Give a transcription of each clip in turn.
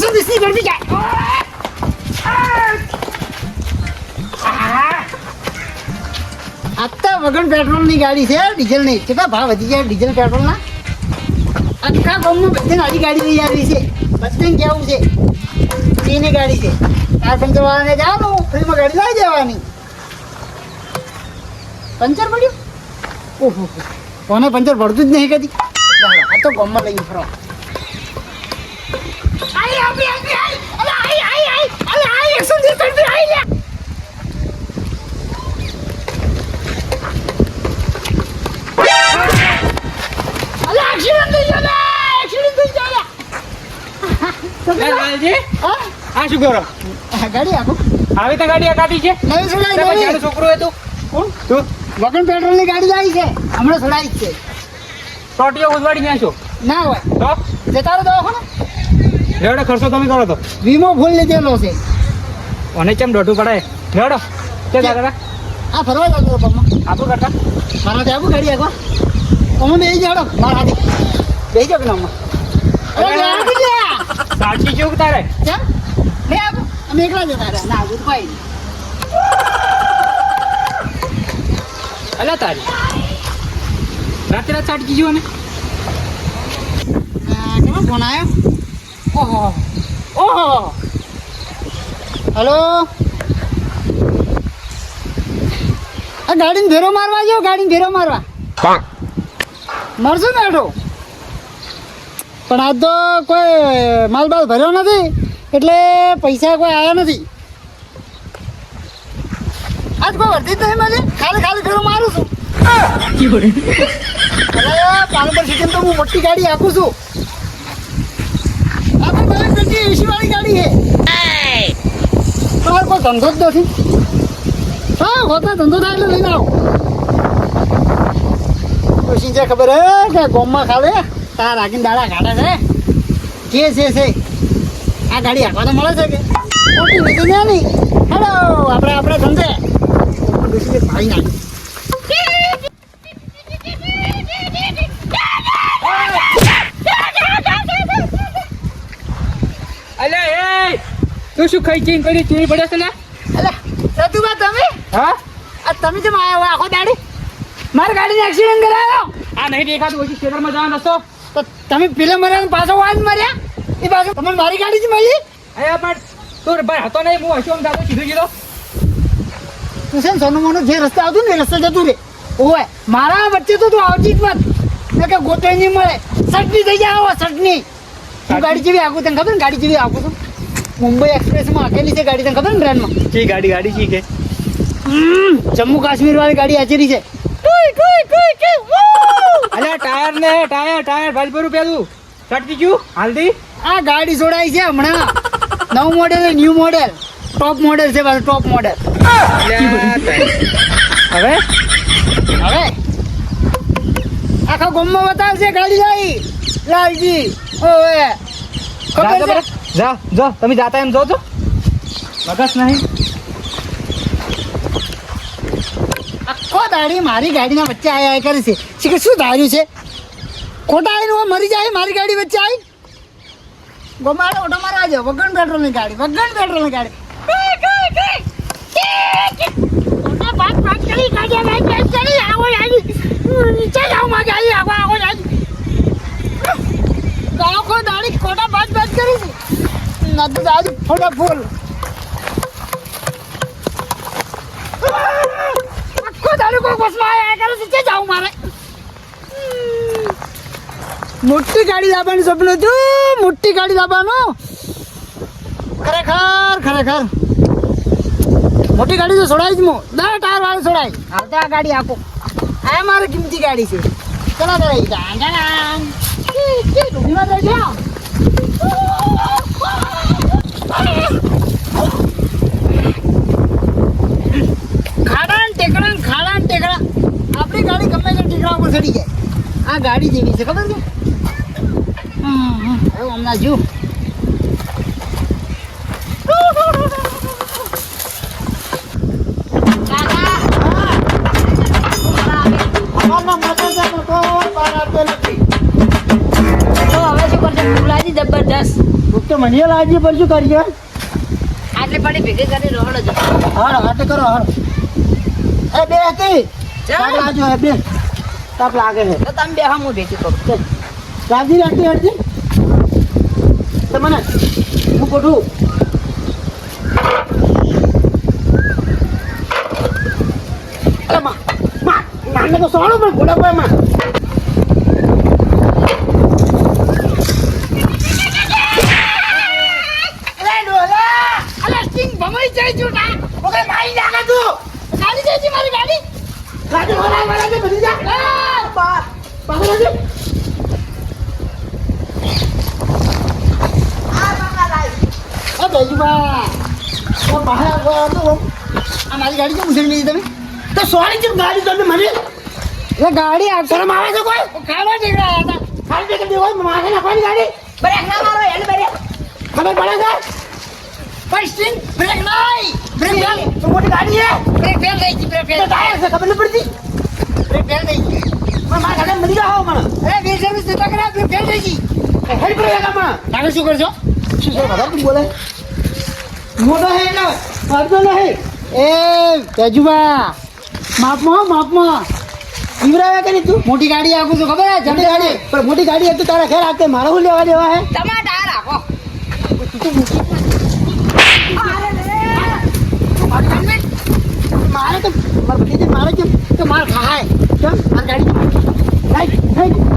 120 ગરમી જાય. આત્તા વગર પેટ્રોલની ગાડી છે, ડીઝલ નહીં. કેટલા ભાવ વધી ગયા ડીઝલ પેટ્રોલના. આખા ગામમાં બધાને આવી ગાડી લઈ આવી છે. બધાને કેવું છે એની ગાડી છે. આ પંચરવાળાને જવાનું ફ્રીમાં ગાડી લઈ જવાની. પંચર પડ્યું? ઓહો, કોને પંચર પડતું જ નહીં કદી. આ તો ગામમાં લઈ ફરો. આ શું કરો? ગાડી આખો આવી તો ગાડી કાઢી છે. નવી છોડાઈ છોકરો હતું કોણ તું? વગર પેટ્રોલની ગાડી આવી છે, હમણાં છોડાઈ જ છે. ટોટીઓ ઉજવાડી ગયા છો ના હોય તો જતા રહો દવાખાને. રેવડો ખર્ચો તમે કરો તો વીમો ફૂલ લીધેલો છે. અને ચમ દોઢું પડાય રેવડો કે દાદા આ ફરવા જતો હતો પગમાં. આપું કરતા મારા ત્યાં આવું ગાડી આગળ અમે બેસી જાડો મારા હાથી બેસી જાવ નામમાં. સાચી ચૂક તારે કેમ નહીં આવું? અમે એકલા જતા રહ્યા. ના આવું ભાઈ અલા તારી રાતે રાત સાટકી ગયો ને કેમ ફોન આવ્યો? ઓહો ઓહો હલો. આ ગાડીને ભેરો મારવા જાઓ. ગાડીને ભેરો મારવા મારશું બેઠો. પણ આજ તો કોઈ માલ બાલ ભર્યો નથી એટલે પૈસા કોઈ આવ્યા નથી. આજ કોઈ વર્તી જ નહીં મને. ખાલી ખાલી ફેરો મારું છું. પાલનપુર સિટીમાં તો હું મોટી ગાડી આપું છું. આપણે બધી એસી વાળી ગાડી છે. તમારે કોઈ ધંધો જ નથી. હા હોતા ધંધો થાય એટલે લઈને આવો. પછી જે ખબર હે કે ગોમમાં ખાલે તારા રાખીને દાડા કાઢે છે. છે આ ગાડી આખવા તો મળે છે કે મોટી નથી ને નહીં. હેલો આપણે ધંધે ભાઈ નાખી. અલે એ તું શું ખાઈ ચીન કરી ચોરી પડે છે ને? અલે સતુભા તમે હા આ તમે જેમ આવ્યા હોય આખો દાડી મારી ગાડીને એક્સિડન્ટ કરાયો. આ નહીં દેખાતું ઓછી ખેતરમાં જવાનો રસ્તો. તો તમે પેલા મર્યા પાછો વાંચ મર્યા એ પાછો તમને મારી ગાડી જ મળી. અહીંયા પણ તું ભાઈ હતો નહીં હું હશું આમ સીધું જીરો તું છે ને સોનું મોનું જે રસ્તે આવતું ને એ રસ્તે જતું રે. ઓય મારા વચ્ચે તો તું આવતી જ મત ને કે ગોતોય નહીં મળે. સટની થઈ જાય આવો સટની. હું ગાડી જેવી આખું તને ખબર ને ગાડી જેવી આખું છું. મુંબઈ એક્સપ્રેસમાં આકેલી છે ગાડી તને ખબર ને ટ્રેનમાં. જી ગાડી જી કે જમ્મુ કાશ્મીર વાળી ગાડી આચેરી છે. અલ્યા ટાયર ભાજપરું પેલું સટકી ગયું હાલતી. આ ગાડી છોડાઈ છે હમણાં. નવું મોડેલ ન્યૂ મોડેલ ટોપ મોડેલ છે પાછું ટોપ મોડેલ. હવે આખા ગામમાં બતાવશે ગાડી લઈ લાલજી. ઓએ ખબર છે? જો તમે જાતા એમ જો છો મગસ નહીં. આખો દાડી મારી ગાડીના વચ્ચે આયા કરે છે. કે શું ધાર્યું છે? ખોટા આવીને મરી જાય મારી ગાડી વચ્ચે આવી. ગોમાડો ઓટો મારવા જાવ. વગર પેટ્રોલની ગાડી. પાંચ કરી ગાડી આવો આવી નીચે જાવ માં ગાડી આવો આખો દાડી ખોટા બાજ કરી છે. નતું દાદી ફોટા ફૂલ આખો દાડી કોઈ બસમાં આયા કરે છે. જાવ મારે મોટી ગાડી લાવવાનું સપનું હતું. મોટી ગાડી લાવવાનું ખરેખર મોટી ગાડી તો છોડાઈ જ હું 10 ટાયર વાળી છોડાઈ. હવે તો આ ગાડી આપો. આ મારી કિંમતી ગાડી છે. ચલો ખાડા ટેકડા આપણી ગાડી ગમે તે ટેકડા ઉપર ચડી જાય. આ ગાડી જેવી છે ખબર છે. હમણાં જો જબરદસ્ત તો મને લાગી પર શું કરીએ આટલી પડી ભેગી કરી રોહડો જ હાલો હાટે કરો હાલો એ બે હતી તાપ લાજો હે બે તાપ લાગે છે તો તમે બે હા હું ભેગી કરું રાજી રાખી હરજી તમને હું કોઠું માને તો સોળો પણ ઘોડા પર માં ગાડી બધી જા પાગલ છે આ બેજુબા તો બહાર આવ્યો તો આ મારી ગાડી કેમ ઉછળી લીધી તમે તો સોરી કેમ ગાડી તમે મને એ ગાડી આ શરમ આવે છે કોઈ ખાવા નીકળ્યા હતા ખાલી કે દેવો મારે નાખવાની ગાડી બ્રેક ના મારો એને બ્રેક ખબર પડે છે પૈસ્ટિંગ બ્રેક નહીં બ્રેક ફેલ તો મોટી ગાડી છે બ્રેક ફેલ થઈ ગઈ બ્રેક ફેલ તો ટાયર છે ખબર ન પડતી બ્રેક ફેલ થઈ ગઈ મારા ગાડી મરી જાવ મને એ વીર સર્વિસ નતા કર્યા બ્રેક ફેલ થઈ ગઈ હેલ્પ કરે કામાં તમે શું કરશો શું છે બધા તું બોલે મોટો હે એટલે અડધો નહીં એ તેજુબા માપમાં ઈવરાવે કે નહીં તું મોટી ગાડી આપું છું ખબર હે મોટી ગાડી પણ મોટી ગાડી હતી તારા ઘેર આવતે મારે શું લેવા દેવા હે તમારા ટાયર આપો મારે તો મારે ભતીજી મારે કેમ તો માર ખાય કેમ માર ગાડી રાઈટ રાઈટ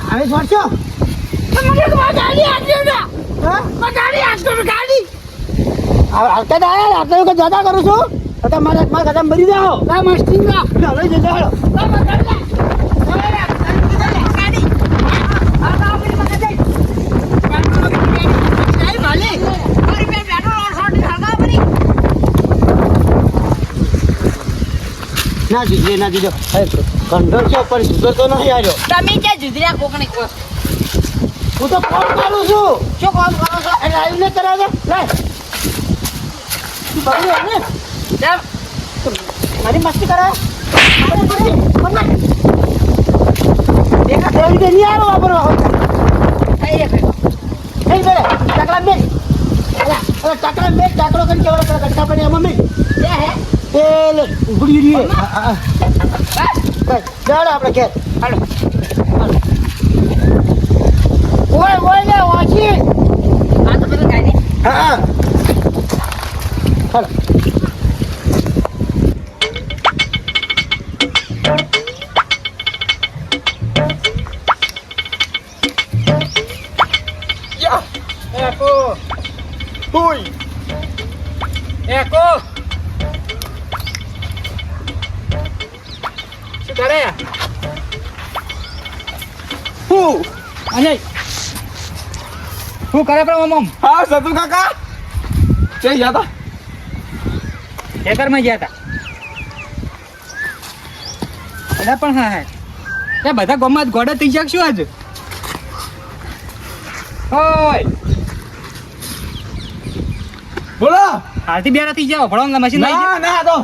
હવે છોડશો આવતા આટલા વખત જતા કરું છું તો મારા ખાતા મરી જાઓ મસ્તી ચાલો જતા ના જીજે ના જીજો કંટ્રોલ છે પણ સુધરતો નહીં આવ્યો તમે ક્યાં જુદર્યા કોકણી કો હું તો ફોન કરું છું શું કામ કરો છો એ લાઈવ ને કરાવે લાય તું બગડી આને કેમ મારી મસ્તી કરાવે દેખા દેવી કે નહીં આવ્યો વાપરવા થઈ રે નહીં કરે ટાકડા મેં ટાકડા મેં ટાકડો કરીને કેવડો કટકા પડે એમાં મેં ક્યાં હે પેલે ઉભડી રહી ચાલો આપણે ઘેર હાલો ઓય ઓય લે વાંચી આ તો પેલું ગાડી હા હાલો એકો હુઈ એકો શું કરે અને શું કરે પણ મમ હા સતુ કાકા ચઈ ગયા તા ખેતરમાં ગયા હતા બધા પણ હા હે એ બધા ગામમાં ગોડા થઈ શકશું આજે ઓય બોલો હાલથી બે રાતી જાઓ ભણવાનું મશીન લઈ ના ના તો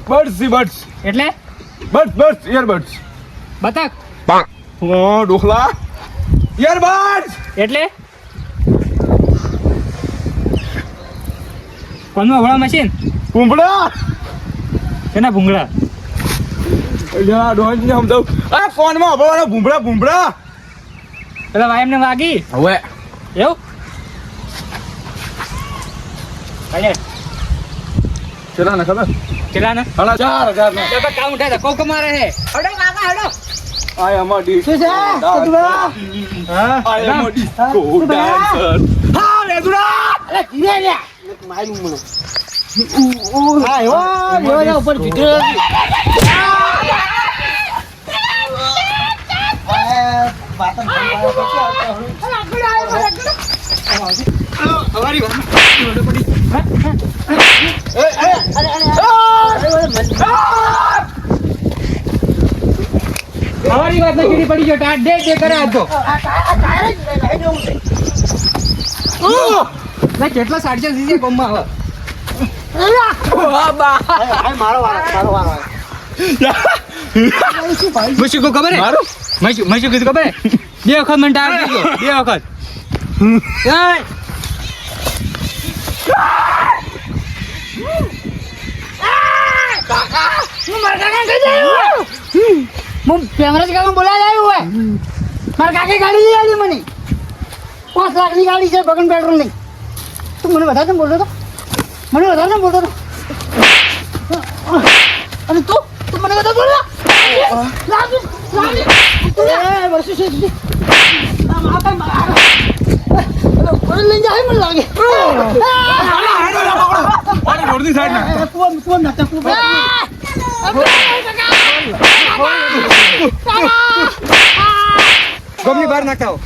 બર્ડ્સ સી બર્ડ્સ એટલે બર્ડ્સ ઇયરબડ્સ બતક ઓ ડોખલા ઇયરબડ્સ એટલે કોનું ભણવા મશીન કુંભડા એના ભૂંગળા યા ડોંજ ને સમજાવ આ ફોન માં અભળવાનો ભૂંભડા પેલા વાયમ ને વાગી હવે એવું અરે ચલા ને ખબર ચલા ને 4,000 ને તો કામ ઉઠા દે કોક મારે હે હડો કાકા હડો આય અમાર ડી શું છે સતુભા હા આય અમાર ડિસ્કો ડાન્સર હા રેદુડા અરે ધીરે લે મારું મને હા યો ઉપર ભીતરે અમારી વાત અમારી વાત નહીં પડી ગયો ટાટ દે કરે આજ તો ના કેટલા 450 સીસી કોમમાં આવે મારો વારો મેં શું કહું ખબર હે મારું મેં શું કીધું ખબર હે 2 વખત મને ટાયર કરી દો 2 વખત એય! હું પેમરાજ કાકા બોલાવી આવ્યો હોય મારા કાકે ગાડી લઈ આવી મને 5 લાખની ગાડી છે બગન પેટ્રોલ ની તું મને વધારે બોલતો હતો મને વધારે બોલતો હતો અને તું મને વધારે બોલવા વર્ષો છે લઈ જાય મને લાગે રોડની સાઈડ ના કુવા નાખતા કુવા ગમની બહાર નાખતા હો